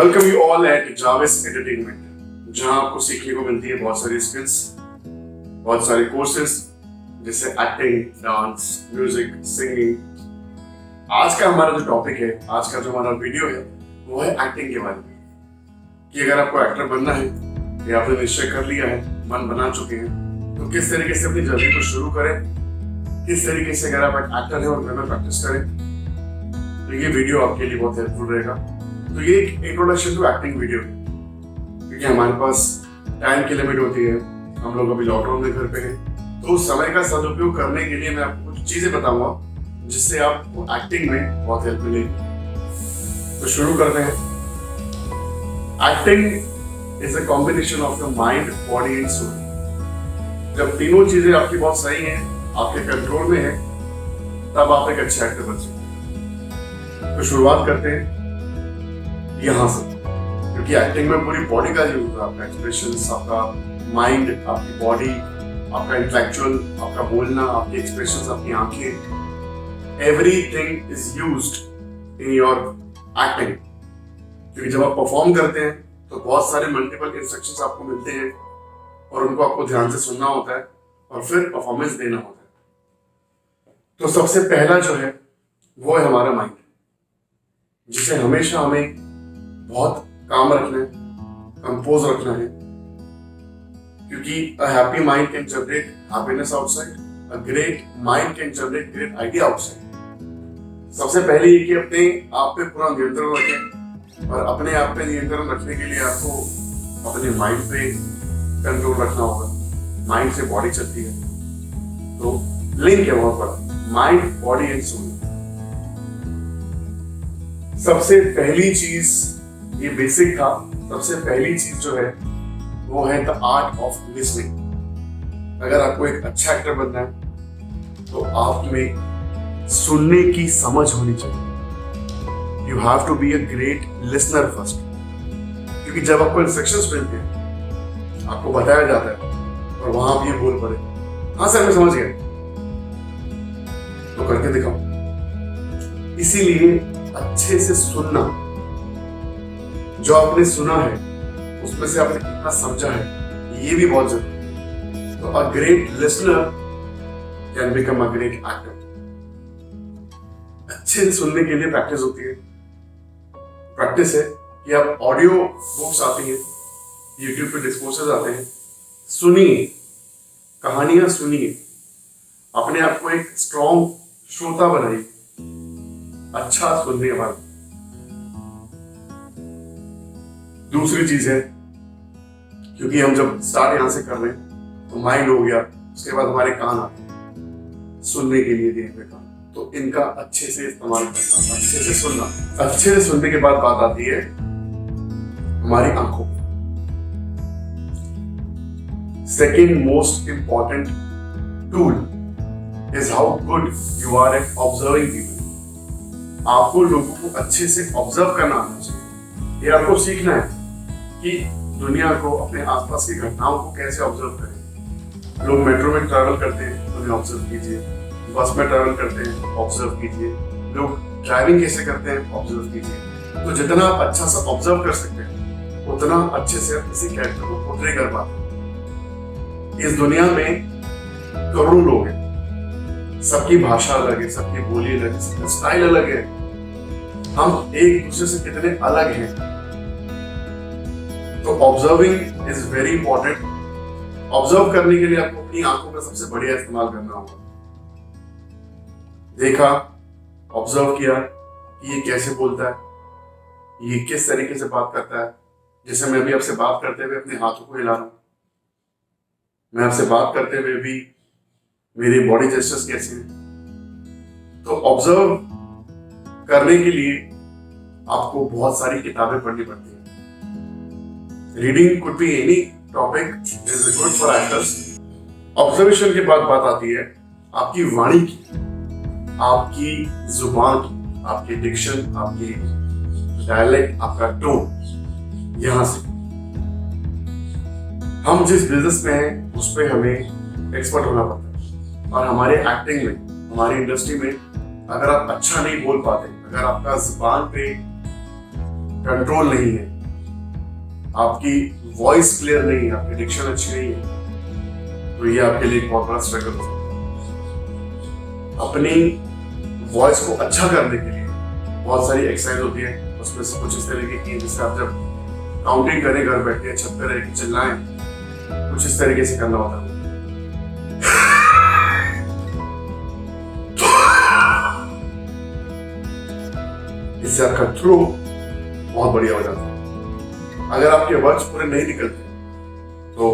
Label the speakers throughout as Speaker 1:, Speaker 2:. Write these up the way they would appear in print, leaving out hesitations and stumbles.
Speaker 1: Welcome you all at जावेस entertainment, जहां आपको सीखने को मिलती है बहुत सारी स्किल्स, बहुत सारे कोर्सेज जैसे एक्टिंग, डांस, म्यूजिक, सिंगिंग। आज का हमारा जो टॉपिक है, आज का जो हमारा वीडियो है, वो है एक्टिंग के बारे में। कि अगर आपको एक्टर बनना है या आपने निश्चय कर लिया है, मन बना चुके हैं, तो किस तरीके से अपनी जर्नी को शुरू करें, किस तरीके से अगर आप एक एक्टर हैं और घर में प्रैक्टिस करें, तो ये वीडियो आपके लिए बहुत हेल्पफुल रहेगा। तो ये एक इंट्रोडक्शन टू एक्टिंग वीडियो है, क्योंकि हमारे पास टाइम की लिमिट होती है, हम लोग अभी लॉकडाउन में घर पे हैं, तो उस समय का सदुपयोग करने के लिए मैं आपको कुछ चीजें बताऊंगा जिससे आपको एक्टिंग में बहुत हेल्प मिलेगी। तो शुरू करते हैं। Acting is a combination of the mind, body and soul. जब तीनों चीजें आपकी बहुत सही हैं, आपके कंट्रोल में है, तब आप एक अच्छे एक्टर बन सकते हैं। तो शुरुआत करते हैं यहां से, क्योंकि एक्टिंग में पूरी बॉडी का यूज होता है। आपका एक्सप्रेशंस, आपका माइंड, आपकी बॉडी, आपका इंटेलेक्चुअल, आपका बोलना, आपके एक्सप्रेशंस, आपकी आंखें, everything is used in your acting. क्योंकि जब आप परफॉर्म करते हैं तो बहुत सारे मल्टीपल इंस्ट्रक्शंस आपको मिलते हैं और उनको आपको ध्यान से सुनना होता है और फिर परफॉर्मेंस देना होता है। तो सबसे पहला जो है वो है हमारा माइंड, जिसे हमेशा हमें बहुत काम रखना है, कंपोज रखना है, क्योंकि a happy mind can generate happiness outside, a great mind can generate great idea outside. सबसे पहले ये कि अपने आप पे पूरा नियंत्रण रखें, और अपने आप पे नियंत्रण रखने के लिए आपको अपने माइंड पे कंट्रोल रखना होगा। माइंड से बॉडी चलती है, तो लिंक है बहुत बड़ा, माइंड, बॉडी एंड सोल। सबसे पहली चीज, ये बेसिक था, सबसे पहली चीज जो है वो है द आर्ट ऑफ लिसनिंग। अगर आपको एक अच्छा एक्टर बनना है तो आप में सुनने की समझ होनी चाहिए। You have to be a great listener first, क्योंकि जब आपको इंस्ट्रक्शंस मिलते हैं, आपको बताया जाता है और वहां आप ये बोल पड़े, हाँ सर मैं समझ गया, तो करके दिखाओ। इसीलिए अच्छे से सुनना, जो आपने सुना है उसमें से आपने कितना समझा है, ये भी बहुत जरूरी है। तो अ great listener can become a great actor. अच्छे से सुनने के लिए प्रैक्टिस होती है। प्रैक्टिस है कि आप ऑडियो बुक्स आती हैं, यूट्यूब पे डिस्कोर्सेज आते हैं, सुनिए, कहानियां सुनिए, अपने आप को एक स्ट्रॉन्ग श्रोता बनाइए, अच्छा सुनने वाला। दूसरी चीज है, क्योंकि हम जब स्टार्ट यहां से कर रहे हैं तो माइंड हो गया, उसके बाद हमारे कान आते हैं सुनने के लिए दिए हुए कान, तो इनका अच्छे से इस्तेमाल करना, अच्छे से सुनना। अच्छे से सुनने के बाद बात आती है हमारी आंखों की। Second most important tool is how good you are at observing people. आपको लोगों को अच्छे से ऑब्जर्व करना आना चाहिए। ये आपको सीखना है कि दुनिया को, अपने आसपास की घटनाओं को कैसे ऑब्जर्व करें। लोग मेट्रो में ट्रैवल करते हैं, उन्हें ऑब्जर्व कीजिए। बस में ट्रैवल करते हैं, ऑब्जर्व कीजिए। लोग ड्राइविंग कैसे करते हैं, ऑब्जर्व कीजिए। तो जितना आप अच्छा सा ऑब्जर्व कर सकते हैं, उतना अच्छे से आप किसी कैरेक्टर को पोर्ट्रे कर पाते हैं। इस दुनिया में करोड़ों लोग हैं, सबकी भाषा अलग है, सबकी बोली अलग है, सबका स्टाइल अलग है। हम एक दूसरे से कितने अलग हैं। तो observing is very important. Observe करने के लिए आपको अपनी आंखों का सबसे बढ़िया इस्तेमाल करना होगा। देखा, ऑब्जर्व किया कि ये कैसे बोलता है, ये किस तरीके से बात करता है। जैसे मैं भी आपसे बात करते हुए अपने हाथों को हिला रहा हूं, मैं आपसे बात करते हुए भी मेरी बॉडी जेस्चर्स कैसे हैं। तो ऑब्जर्व करने के लिए आपको बहुत सारी किताबें पढ़नी पड़ती हैं। Reading could be any topic, is good for actors. Observation के बाद बात आती है आपकी वाणी की, आपकी जुबान की, आपकी डिक्शन, आपकी डायलेक्ट, आपका टोन। यहां से हम जिस बिजनेस में हैं उस पे हमें एक्सपर्ट होना पड़ता है। और हमारे एक्टिंग में, हमारी इंडस्ट्री में, अगर आप अच्छा नहीं बोल पाते, अगर आपका जुबान पे कंट्रोल नहीं है, आपकी वॉइस क्लियर नहीं है, आपकी डिक्शन अच्छी नहीं है, तो ये आपके लिए एक बहुत बड़ा स्ट्रगल हो सकता है। अपनी वॉइस को अच्छा करने के लिए बहुत सारी एक्सरसाइज होती है, उसमें से कुछ इस तरीके की जिससे आप जब काउंटिंग करें घर बैठ के, छत पे रह के चिल्लाएं, कुछ इस तरीके से करना होता है। इससे आपका थ्रो बहुत बढ़िया हो जाता है। अगर आपके वर्ड्स पूरे नहीं निकलते तो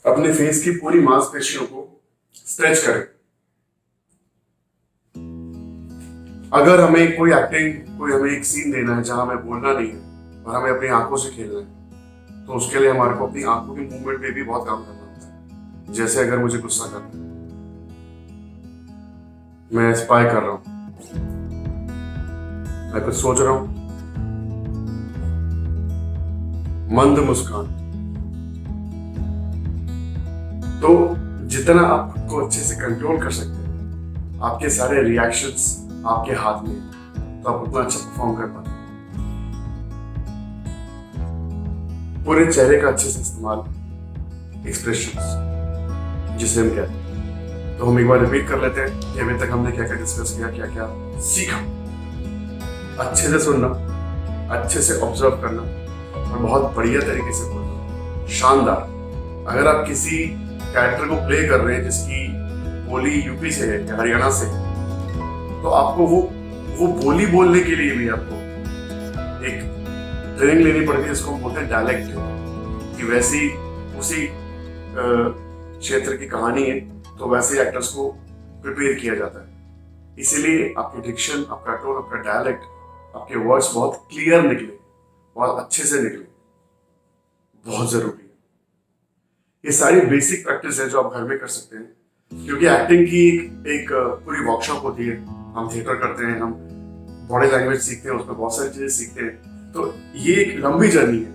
Speaker 1: अपने फेस की पूरी मांसपेशियों को स्ट्रेच करें। अगर हमें कोई एक्टिंग, कोई हमें एक सीन देना है जहां हमें बोलना नहीं है और हमें अपनी आंखों से खेलना है, तो उसके लिए हमारे को अपनी आंखों के मूवमेंट पे भी बहुत काम करना होता है। जैसे अगर मुझे गुस्सा करना है, मैं स्पाई कर रहा हूं, मैं कुछ सोच रहा हूं, मंद मुस्कान। तो जितना आप खुद को अच्छे से कंट्रोल कर सकते हैं, आपके सारे रिएक्शंस आपके हाथ में, तो आप उतना अच्छा परफॉर्म कर पाते हैं। पूरे चेहरे का अच्छे से इस्तेमाल, एक्सप्रेशंस जिसे हम कहते हैं। तो हम एक बार रिपीट कर लेते हैं कि अभी तक हमने क्या क्या डिस्कस किया, क्या क्या सीखा। अच्छे से सुनना, अच्छे से ऑब्जर्व करना और बहुत बढ़िया तरीके से बोलना, शानदार। अगर आप किसी कैरेक्टर को प्ले कर रहे हैं जिसकी बोली यूपी से है या हरियाणा से है, तो आपको वो बोली बोलने के लिए भी आपको एक ट्रेनिंग लेनी पड़ती है, जिसको हम बोलते हैं डायलेक्ट, कि वैसी उसी क्षेत्र की कहानी है तो वैसे एक्टर्स को प्रिपेयर किया जाता है। इसीलिए आपकी डिक्शन, आपका टोन, आपका डायलेक्ट, आपके वर्ड्स बहुत क्लियर निकले, बहुत अच्छे से निकले, बहुत जरूरी है। ये सारी बेसिक प्रैक्टिस है जो आप घर में कर सकते हैं, क्योंकि एक्टिंग की एक पूरी वर्कशॉप होती है। हम थिएटर करते हैं, हम बॉडी लैंग्वेज सीखते हैं, उसमें बहुत सारी चीजें सीखते हैं, तो ये एक लंबी जर्नी है।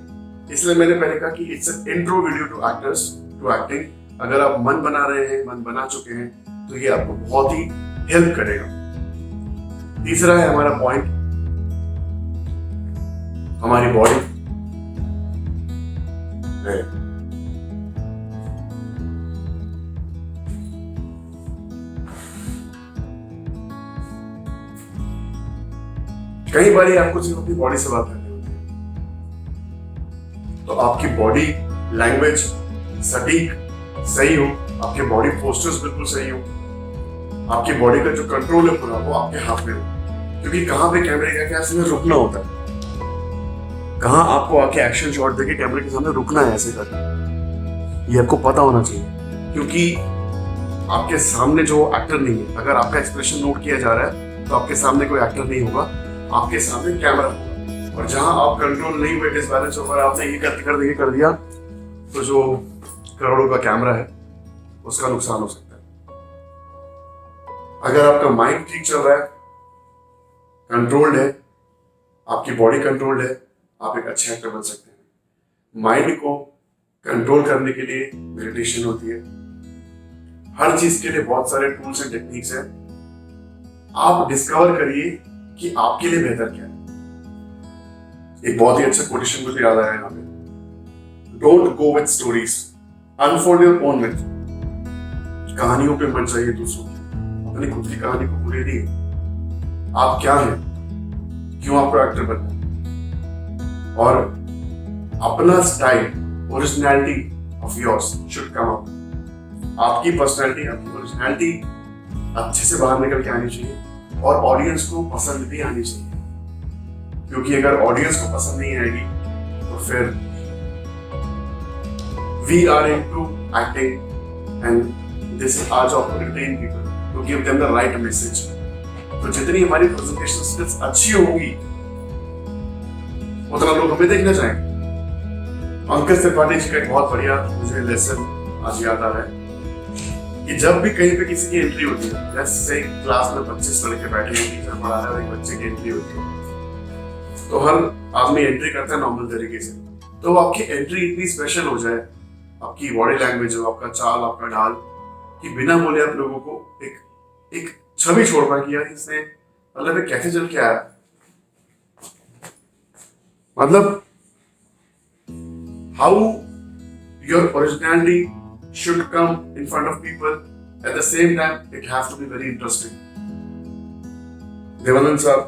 Speaker 1: इसलिए मैंने पहले कहा कि it's an intro video to actors, to acting. अगर आप मन बना रहे हैं, मन बना चुके हैं, तो ये आपको बहुत ही हेल्प करेगा। तीसरा है हमारा पॉइंट, हमारी बॉडी। कई बार आपको सिर्फ अपनी बॉडी से बात करनी होती है, तो आपकी बॉडी लैंग्वेज सटीक सही हो, आपके बॉडी पोस्टर्स बिल्कुल सही हो, आपकी बॉडी का जो कंट्रोल है पूरा वो आपके हाथ में हो। क्योंकि कहां पे कैमरे के आगे में रुकना होता है, कहां आपको आके एक्शन शॉट देके कैमरे के सामने रुकना है ऐसे करके, ये आपको पता होना चाहिए। क्योंकि आपके सामने जो एक्टर नहीं है, अगर आपका एक्सप्रेशन नोट किया जा रहा है तो आपके सामने कोई एक्टर नहीं होगा, आपके सामने कैमरा होगा। और जहां आप कंट्रोल नहीं हुए, डिसबैलेंस होकर आपने ये कर दिया, तो जो करोड़ों का कैमरा है उसका नुकसान हो सकता है। अगर आपका माइंड ठीक चल रहा है, कंट्रोल्ड है, आपकी बॉडी कंट्रोल्ड है, आप एक अच्छे एक्टर बन सकते हैं। माइंड को कंट्रोल करने के लिए मेडिटेशन होती है। हर चीज के लिए बहुत सारे टूल्स एंड टेक्निक्स हैं। आप डिस्कवर करिए कि आपके लिए बेहतर क्या है। एक बहुत ही अच्छा कोटेशन मुझे याद आया यहाँ पे, don't go with stories, unfold your own myth. कहानियों पे मत जाइए दूसरों की, अपनी खुद की कहानी को पूरी दी। आप क्या हैं, क्यों आपको एक्टर बनना है, और अपना style, originality of yours should come up. आपकी पर्सनैलिटी, आपकी ओरिजिनलिटी अच्छे से बाहर निकल के आनी चाहिए और ऑडियंस को पसंद भी आनी चाहिए। क्योंकि अगर ऑडियंस को पसंद नहीं आएगी तो फिर we are into acting and this is our job to entertain people, to give them the right message. तो जितनी हमारी प्रेजेंटेशन स्किल्स अच्छी होंगी उतना लोग हमें देखना चाहेंगे। पंकज त्रिपाठी जी का एक बहुत बढ़िया मुझे लेसन आज याद आ रहा है कि जब भी कहीं पे किसी की एंट्री होती है, जैसे क्लास में 25 लड़के बैठे हैं, टीचर पढ़ा रहा है, एक बच्चे की एंट्री होती है, तो हर आदमी एंट्री करता है नॉर्मल तरीके से। तो आपकी एंट्री इतनी स्पेशल हो जाए, आपकी बॉडी लैंग्वेज हो, आपका चाल, आपका ढाल कि बिना बोले आप लोगों को एक एक छवि छोड़ पाए कि यार इसने मतलब ये कैसे चल के आया। मतलब how your originality should come in front of people, at the same time it has to be very interesting. Devanand साहब,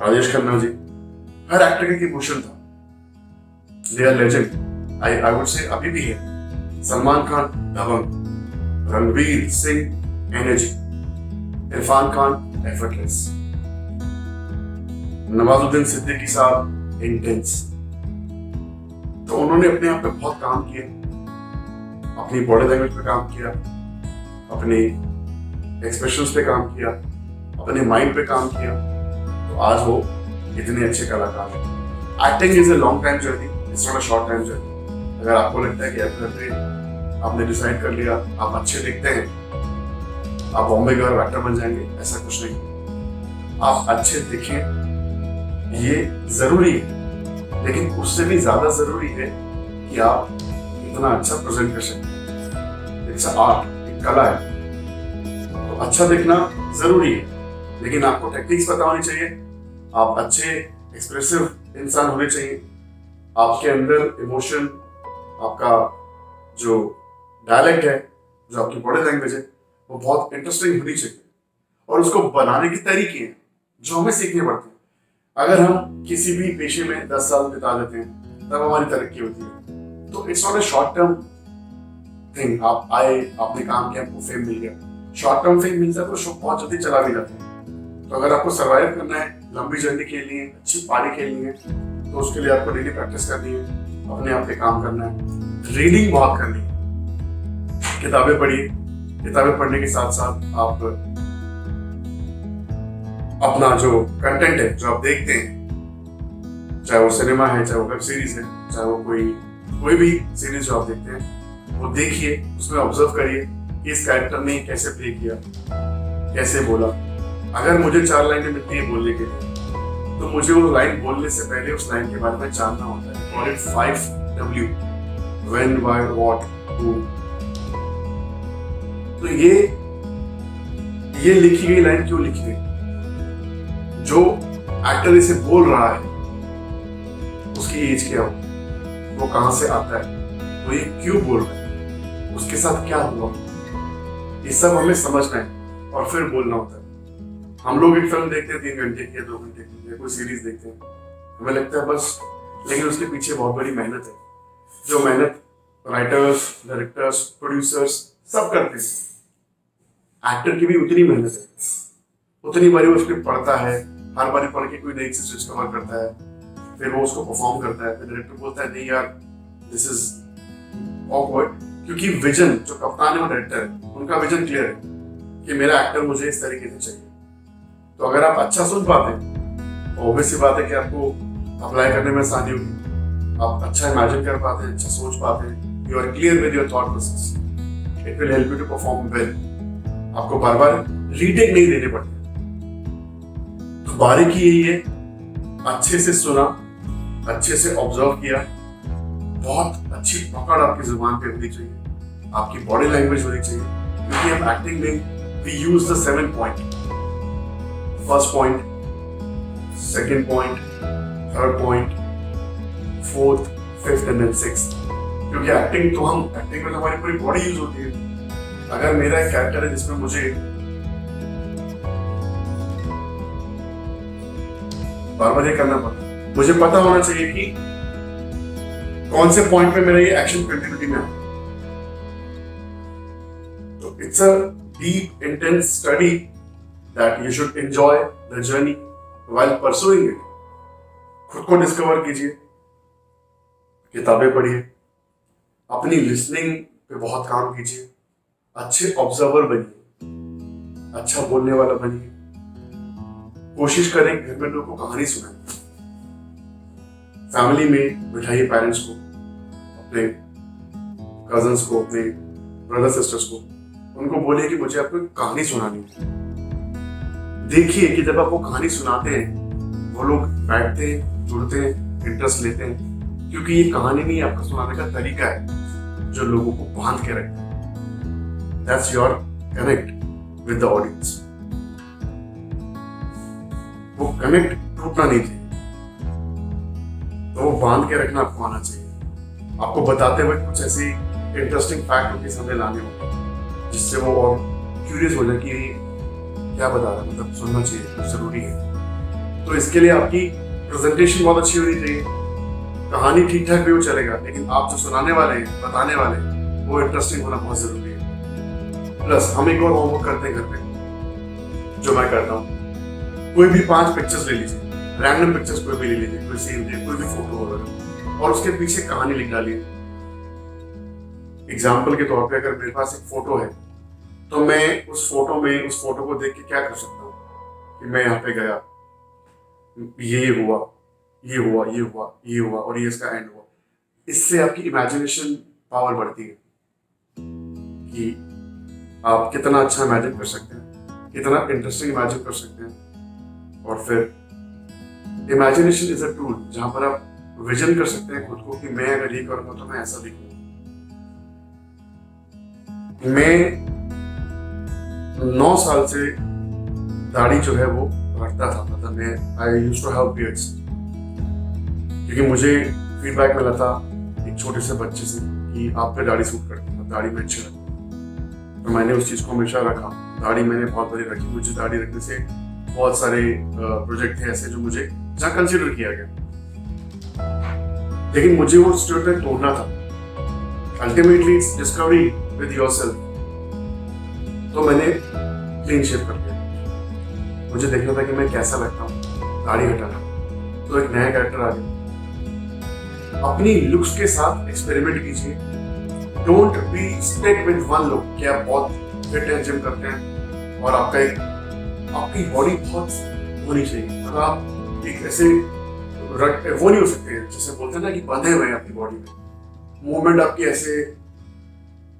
Speaker 1: राजेश खन्ना जी, हर एक्टर का इमोशन था। They are legend. I would say अभी भी है। सलमान खान दबंग, रणवीर सिंह एनर्जी, इरफान खान एफर्टलेस, नवाजुद्दीन सिद्दीकी साहब इंटेंस। तो उन्होंने अपने आप पे बहुत काम किया, अपनी बॉडी लैंग्वेज पे काम किया, अपने एक्सप्रेशंस पे काम किया, अपने माइंड पे काम किया, तो आज वो इतने अच्छे कलाकार हैं। Acting is a long time journey, it's not a short time journey. अगर आपको लगता है कि आपने डिसाइड कर लिया, आप अच्छे दिखते हैं, आप बॉम्बे गए एक्टर बन जाएंगे, ऐसा कुछ नहीं। आप अच्छे दिखें ये जरूरी है, लेकिन उससे भी ज्यादा जरूरी है कि आप इतना अच्छा प्रेजेंट कर सकें। इट्स आर्ट, एक कला है। तो अच्छा दिखना जरूरी है, लेकिन आपको टेक्निक्स पता होनी चाहिए, आप अच्छे एक्सप्रेसिव इंसान होने चाहिए, आपके अंदर इमोशन, आपका जो डायलेक्ट है, जो आपकी बॉडी लैंग्वेज है, वो बहुत इंटरेस्टिंग होनी चाहिए। और उसको बनाने के तरीके हैं जो हमें सीखने पड़ते हैं। अगर हम किसी भी पेशे में 10 साल बिता देते हैं तब हमारी तरक्की होती है। तो it's not a short term thing. आप आए, आपने काम किया, आपको फेम मिल गया। शॉर्ट टर्म फेम मिलता है तो शो बहुत जल्दी चला भी जाता है। तो अगर आपको सर्वाइव करना है, लंबी जर्नी खेलनी है, अच्छी पारी खेलनी है, तो उसके लिए आपको डेली प्रैक्टिस करनी है, अपने आप पे काम करना है, रीडिंग बहुत करनी है, किताबें पढ़िए। किताबें पढ़ने के साथ साथ आप अपना जो कंटेंट है, जो आप देखते हैं, चाहे वो सिनेमा है, चाहे वो वेब सीरीज है, चाहे वो कोई भी सीरीज जो आप देखते हैं, वो देखिए, उसमें ऑब्जर्व करिए कि इस कैरेक्टर ने कैसे प्ले किया, कैसे बोला। अगर मुझे 4 लाइनें मिलती है बोलने के लिए, तो मुझे वो लाइन बोलने से पहले उस लाइन के बारे में जानना होता है। Call it 5W, when, why, what, who. तो ये लिखी गई लाइन क्यों लिखी गई, जो एक्टर इसे बोल रहा है उसकी एज क्या हो, वो कहां से आता है, वो ये क्यों बोल रहा है, उसके साथ क्या हुआ, ये सब हमें समझना है और फिर बोलना होता है। हम लोग एक फिल्म देखते हैं 3 घंटे की या 2 घंटे की, या कोई सीरीज देखते हैं, हमें लगता है बस, लेकिन उसके पीछे बहुत बड़ी मेहनत है, जो मेहनत राइटर्स, डायरेक्टर्स, प्रोड्यूसर्स सब करते हैं। एक्टर की भी उतनी मेहनत है, उतनी बारी वो स्क्रिप्ट पढ़ता है, हर बारी पढ़ के कोई नई चीज डिस्कवर करता है, फिर वो उसको परफॉर्म करता है, फिर डायरेक्टर बोलता है नहीं यार दिस इज ऑकवर्ड, क्योंकि विजन, जो कप्तान है वो डायरेक्टर है, उनका विजन क्लियर है कि मेरा एक्टर मुझे इस तरीके से चाहिए। तो अगर आप अच्छा सुन पाते हैं, ऑब्वियस सी बात है कि आपको अप्लाई करने में आसानी होगी। आप अच्छा इमेजिन कर पाते हैं, अच्छा सोच पाते हैं, you are clear with your thought process, it will help you to perform well. आपको बार बार रीटेक नहीं देने पड़ते। तो बारीकी यही है, अच्छे से सुना, अच्छे से ऑब्जर्व किया, बहुत अच्छी पकड़ आपकी जुबान पे होनी चाहिए, आपकी बॉडी लैंग्वेज होनी चाहिए, क्योंकि हम एक्टिंग में we use the 7 point, first point, second point, third point, fourth, fifth and then sixth. क्योंकि एक्टिंग में तो हमारी पूरी बॉडी यूज होती है। अगर मेरा एक कैरेक्टर है जिसमें मुझे बार बार ये करना पड़ता है, मुझे पता होना चाहिए कि कौन से पॉइंट पे मेरा ये एक्शन कंटिन्यूटी में है। तो it's a deep intense study that you should enjoy the journey while pursuing it. खुद को डिस्कवर कीजिए, किताबें पढ़िए, अपनी लिसनिंग पे बहुत काम कीजिए, अच्छे ऑब्जर्वर बनिए, अच्छा बोलने वाला बनिए, कोशिश करें घर में लोगों को कहानी सुनाएं, फैमिली में बिठाइए पेरेंट्स को, अपने कजन्स को, अपने ब्रदर सिस्टर्स को, उनको बोलिए कि मुझे आपको कहानी सुनानी है। देखिए कि जब आप वो कहानी सुनाते हैं वो लोग बैठते हैं, जुड़ते हैं, इंटरेस्ट लेते हैं, क्योंकि ये कहानी नहीं आपका सुनाने का तरीका है जो लोगों को बांध के रखता है। That's your connect with the audience. वो कनेक्ट टूटना नहीं चाहिए, तो वो बांध के रखना आपको आना चाहिए। आपको बताते हुए कुछ ऐसी इंटरेस्टिंग फैक्ट उनके सामने लाने होंगे जिससे वो और क्यूरियस हो जाए कि क्या बता रहा है, मतलब सुनना चाहिए, तो जरूरी है। तो इसके लिए आपकी प्रेजेंटेशन बहुत अच्छी होनी चाहिए। कहानी ठीक ठाक भी वो चलेगा, लेकिन आप जो सुनाने वाले हैं, बताने वाले हैं, वो इंटरेस्टिंग होना बहुत जरूरी है। प्लस हम एक और होमवर्क करते हैं घर पे, जो मैं करता हूँ। कोई भी 5 पिक्चर्स ले लीजिए, रैंडम पिक्चर्स कोई भी ले लीजिए, कोई सीन दे, कोई भी फोटो वगैरह, और उसके पीछे कहानी लिख डालिए। एग्जाम्पल के तौर पे अगर मेरे पास एक फोटो है, तो मैं उस फोटो को देख के क्या कर सकता हूँ कि मैं यहाँ पे गया, ये हुआ, ये हुआ, ये हुआ, ये हुआ, और ये इसका एंड हुआ। इससे आपकी इमेजिनेशन पावर बढ़ती है कि आप कितना अच्छा इमेजिन कर सकते हैं, कितना इंटरेस्टिंग इमेजिन कर सकते हैं। और फिर इमेजिनेशन इज अ टूल जहां पर आप विजन कर सकते हैं खुद को कि मैं अगर ये करूंगा तो मैं ऐसा दिखूंगा। मैं 9 साल से दाढ़ी जो है वो रखता था, मतलब मैं I used to have beards, क्योंकि मुझे फीडबैक मिला था एक छोटे से बच्चे से कि आप पे दाढ़ी सूट करती है, दाढ़ी में अच्छी लगती है। तो मैंने उस चीज़ को हमेशा रखा। दाढ़ी मैंने बहुत बड़ी रखी। मुझे दाढ़ी रखने से बहुत सारे प्रोजेक्ट थे ऐसे जो मुझे जहाँ कंसिडर किया गया, लेकिन मुझे वो स्टीरियोटाइप तोड़ना था। Ultimately it's discovery with yourself. तो मैंने क्लीन शेव कर लिया। मुझे देखना था कि मैं कैसा लगता हूँ दाढ़ी हटाना। तो एक नया कैरेक्टर आ गया। अपनी लुक्स के साथ एक्सपेरिमेंट कीजिए। Don't be stick with one look कि आप बहुत फिट हैं, जिम करते हैं और आपकी बॉडी बहुत होनी चाहिए। अगर आप एक ऐसे वो नहीं हो सकते, जैसे बोलते हैं ना कि बंधे हुए हैं अपनी बॉडी में। मूवमेंट आपकी ऐसे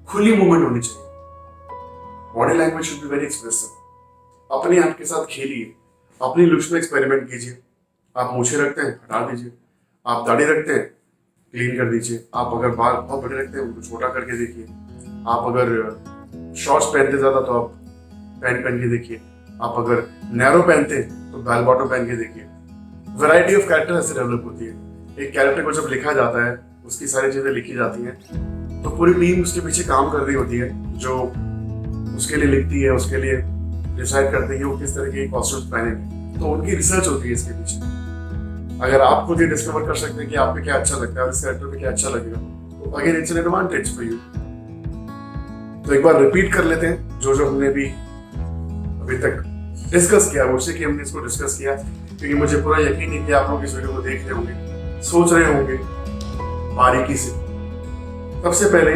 Speaker 1: खुली मूवमेंट होनी चाहिए। Body language should be very expressive. अपने आप के साथ खेलिए, अपनी लुक्स में एक्सपेरिमेंट कीजिए। आप मूछें रखते हैं, हटा दीजिए। आप दाढ़ी रखते हैं, क्लीन कर दीजिए। आप अगर बाल बहुत बड़े रखते हैं, उनको छोटा करके देखिए। आप अगर शॉर्ट्स पहनते ज्यादा तो आप पैंट पहन के देखिए। आप अगर नैरो पहनते हैं तो बेल बॉटम पहन के देखिए। वैरायटी ऑफ कैरेक्टर ऐसे डेवलप होती है। एक कैरेक्टर को जब लिखा जाता है, उसकी सारी चीजें लिखी जाती हैं, तो पूरी टीम उसके पीछे काम कर रही होती है, जो उसके लिए लिखती है, उसके लिए डिसाइड करते हैं कि वो किस तरह के कॉस्ट्यूम्स पहनेंगे। तो उनकी रिसर्च होती है इसके पीछे। अगर आप खुद ये डिस्कवर कर सकते हैं कि आप पे क्या अच्छा लगता है और इस कैरेक्टर पे क्या अच्छा लगेगा, तो again it's an advantage for you. तो एक बार रिपीट कर लेते हैं जो हमने अभी तक डिस्कस किया। मुझसे कि हमने इसको डिस्कस किया, क्योंकि मुझे पूरा यकीन है कि आप लोग इस वीडियो को देख रहे होंगे, सोच रहे होंगे बारीकी से। सबसे पहले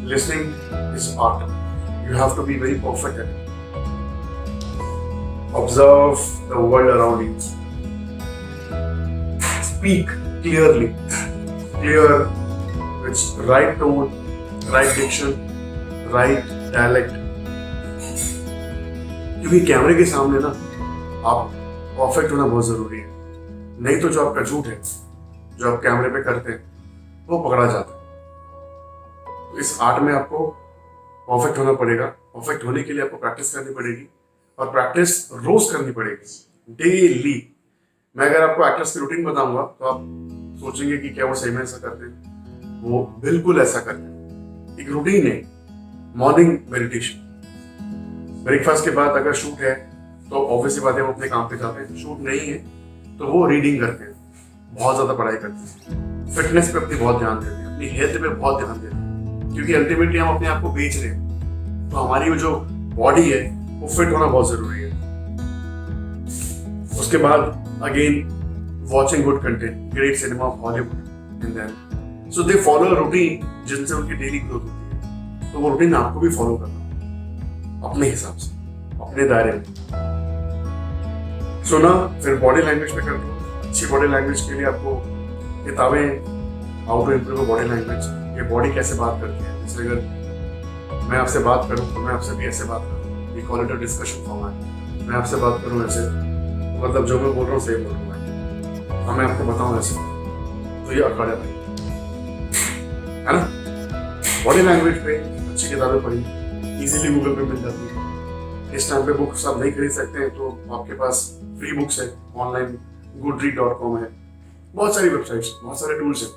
Speaker 1: listening is art. You have to be very perfect at it. Observe the world around you. Speak clearly. Clear with right tone, right diction, right dialect. क्योंकि कैमरे के सामने ना आप परफेक्ट होना बहुत जरूरी है। नहीं तो जो आपका झूठ है, जो आप कैमरे पे करते हैं, वो पकड़ा जाता है। तो इस आर्ट में आपको परफेक्ट होना पड़ेगा। परफेक्ट होने के लिए आपको प्रैक्टिस करनी पड़ेगी, और प्रैक्टिस रोज करनी पड़ेगी, डेली। मैं अगर आपको एक्टर्स की रूटीन बताऊंगा तो आप सोचेंगे कि क्या वो सही में ऐसा करते हैं। वो बिल्कुल ऐसा करते हैं। एक रूटीन है, मॉर्निंग मेडिटेशन। ब्रेकफास्ट के बाद अगर शूट है तो ऑब्वियसली बात है वो अपने काम पे जाते हैं। शूट नहीं है तो वो रीडिंग करते हैं, बहुत ज्यादा पढ़ाई करते हैं, फिटनेस पे अपनी बहुत ध्यान देते हैं, अपनी हेल्थ पे बहुत ध्यान देते हैं, क्योंकि अल्टीमेटली हम अपने आप को बेच रहे हैं। तो हमारी जो बॉडी है वो फिट होना बहुत जरूरी है। उसके बाद again watching good content, great cinema of Hollywood, and then so they follow a routine जिनसे उनकी डेली ग्रोथ होती है। तो वो रूटीन आपको भी फॉलो करना अपने हिसाब से, अपने दायरे में। सुना, फिर बॉडी लैंग्वेज पे कर दो। अच्छी बॉडी लैंग्वेज के लिए आपको किताबें, how to improve body language, ये बॉडी कैसे बात करती है। जैसे अगर मैं आपसे बात करूं तो मैं आपसे भी ऐसे बात करूं, we call it a discussion format. मैं आपसे बात करूं ऐसे, मतलब जो मैं बोल रहा हूँ सही बोल रहा हूँ। हाँ, मैं आपको बताऊं ऐसे, तो ये अकड़ है भाई, है ना। बॉडी लैंग्वेज पे अच्छी किताबें पढ़ी, इजीली गूगल पे मिल जाती है। इस टाइम पे बुक्स आप नहीं खरीद सकते हैं तो आपके पास फ्री बुक्स है ऑनलाइन, goodread.com है, बहुत सारी वेबसाइट्स, बहुत सारे टूल्स हैं।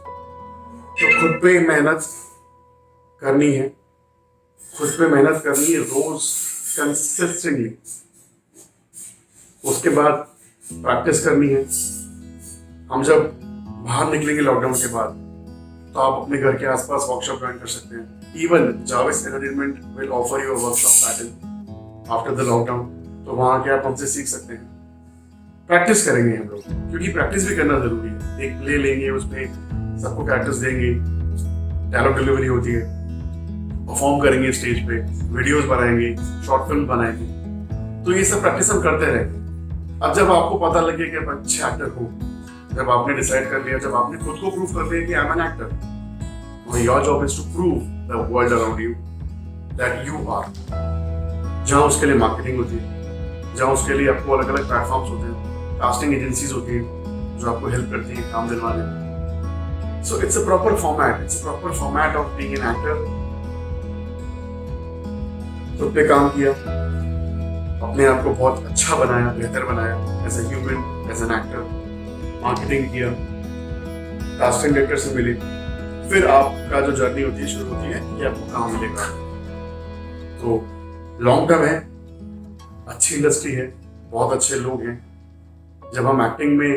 Speaker 1: तो खुद पे मेहनत करनी है, खुद पे मेहनत करनी है रोज कंसिस्टेंटली। उसके बाद प्रैक्टिस करनी है। हम जब बाहर निकलेंगे लॉकडाउन के बाद तो आप अपने घर के आसपास वर्कशॉप ज्वाइन कर सकते हैं। इवन जावेस entertainment will offer you a workshop pattern after the lockdown, तो वहां के आप हमसे सीख सकते हैं। प्रैक्टिस करेंगे हम लोग, क्योंकि प्रैक्टिस भी करना जरूरी है। एक प्ले लेंगे, उसमें सबको प्रैक्टिस देंगे, डायलॉग डिलीवरी होती है, परफॉर्म करेंगे स्टेज पे, वीडियोस बनाएंगे, शॉर्ट फिल्म बनाएंगे। तो ये सब प्रैक्टिस हम करते रहेंगे। अब जब आपको पता लगे कि आप अच्छे एक्टर हो, जब आपने डिसाइड कर लिया, जब आपने खुद को प्रूव कर लिया कि I am an actor, your job is to prove the world around you that you are. जहां उसके लिए मार्केटिंग होती है, जहां उसके लिए आपको अलग अलग प्लेटफॉर्म्स होते हैं, कास्टिंग एजेंसीज होती हैं जो आपको हेल्प करती है काम दिलवाने में। So it's a proper format of being an actor. खुद पे काम किया, अपने आप को बहुत अच्छा बनाया, बेहतर बनाया as a human, as an actor. Marketing किया, कास्टिंग डायरेक्टर से मिले, फिर आपका जो जर्नी होती है शुरू होती है कि आपको काम मिलेगा। तो लॉन्ग टर्म है, अच्छी इंडस्ट्री है, बहुत अच्छे लोग हैं। जब हम एक्टिंग में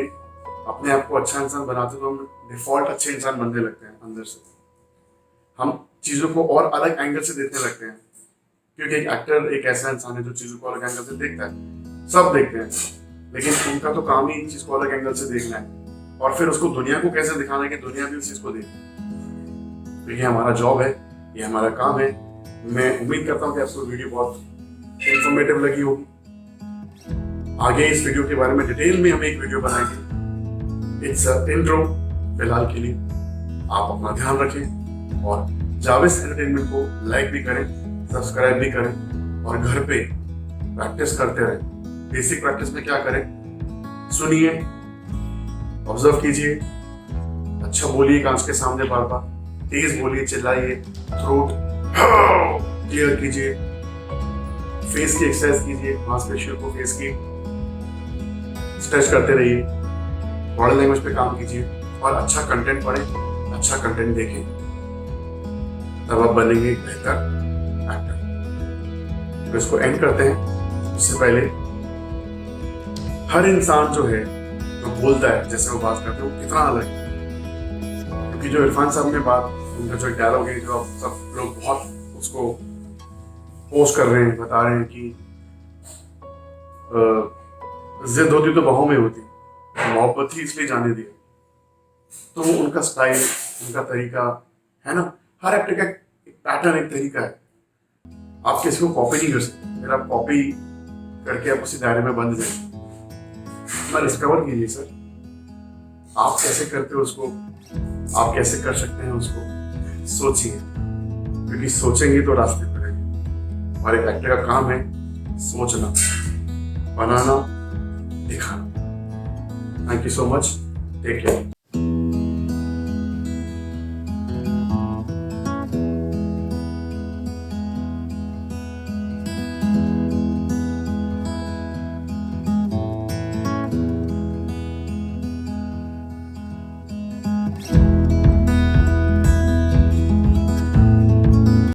Speaker 1: अपने आप को अच्छा इंसान बनाते हैं तो हम डिफॉल्ट अच्छे इंसान बनने लगते हैं अंदर से। हम चीजों को और अलग एंगल से देखने लगते हैं, क्योंकि एक एक्टर एक ऐसा इंसान है जो चीजों को अलग एंगल से देखता है। सब देखते हैं, लेकिन उनका तो काम ही चीज को अलग एंगल से देखना है और फिर उसको दुनिया को कैसे दिखाना है कि दुनिया भी उस चीज को देखे। तो ये हमारा जॉब है, ये हमारा काम है। मैं उम्मीद करता हूँ कि आपको वीडियो बहुत इंफॉर्मेटिव लगी होगी। आगे इस वीडियो के बारे में डिटेल में हम एक वीडियो बनाएंगे। इट्स इंट्रो फिलहाल के लिए। आप अपना ध्यान रखें और जावेस एंटरटेनमेंट को लाइक भी करें, सब्सक्राइब भी करें और घर पे प्रैक्टिस करते रहें। बेसिक प्रैक्टिस में क्या करें? सुनिए, ऑब्जर्व कीजिए, अच्छा बोलिए कांच के सामने बार बार, तेज बोलिए, चिल्लाइए, थ्रोट क्लियर कीजिए, फेस की एक्सरसाइज कीजिए, मांसपेशियों को फेस की स्ट्रेच करते रहिए, बॉडी लैंग्वेज पे काम कीजिए और अच्छा कंटेंट पढ़ें, अच्छा कंटेंट देखें, तब आप बनेंगे एक बेहतर एक्टर। तो इसको एंड करते हैं। उससे पहले हर इंसान जो है जो बोलता है, जैसे वो बात करते हैं, वो कितना अलग है। क्योंकि जो इरफान साहब ने बात, उनका जो डायलॉग है, जो आप सब लोग बहुत उसको पोस्ट कर रहे हैं, बता रहे हैं कि जिद होती तो बाहों में होती, मोहब्बत ही इसलिए जाने दी। तो वो उनका स्टाइल, उनका तरीका है ना। हर एक्टर का एक पैटर्न, एक तरीका है। आप किसी को कॉपी नहीं कर सकते। अगर आप कॉपी करके आप उसी दायरे में बंद जाए, डिस्कवर कीजिए सर, आप कैसे करते हो उसको, आप कैसे कर सकते हैं उसको। सोचिए, क्योंकि सोचेंगे तो रास्ते पड़ेंगे। और एक एक्टर का काम है सोचना, बनाना, दिखाना। Thank you so much, take care.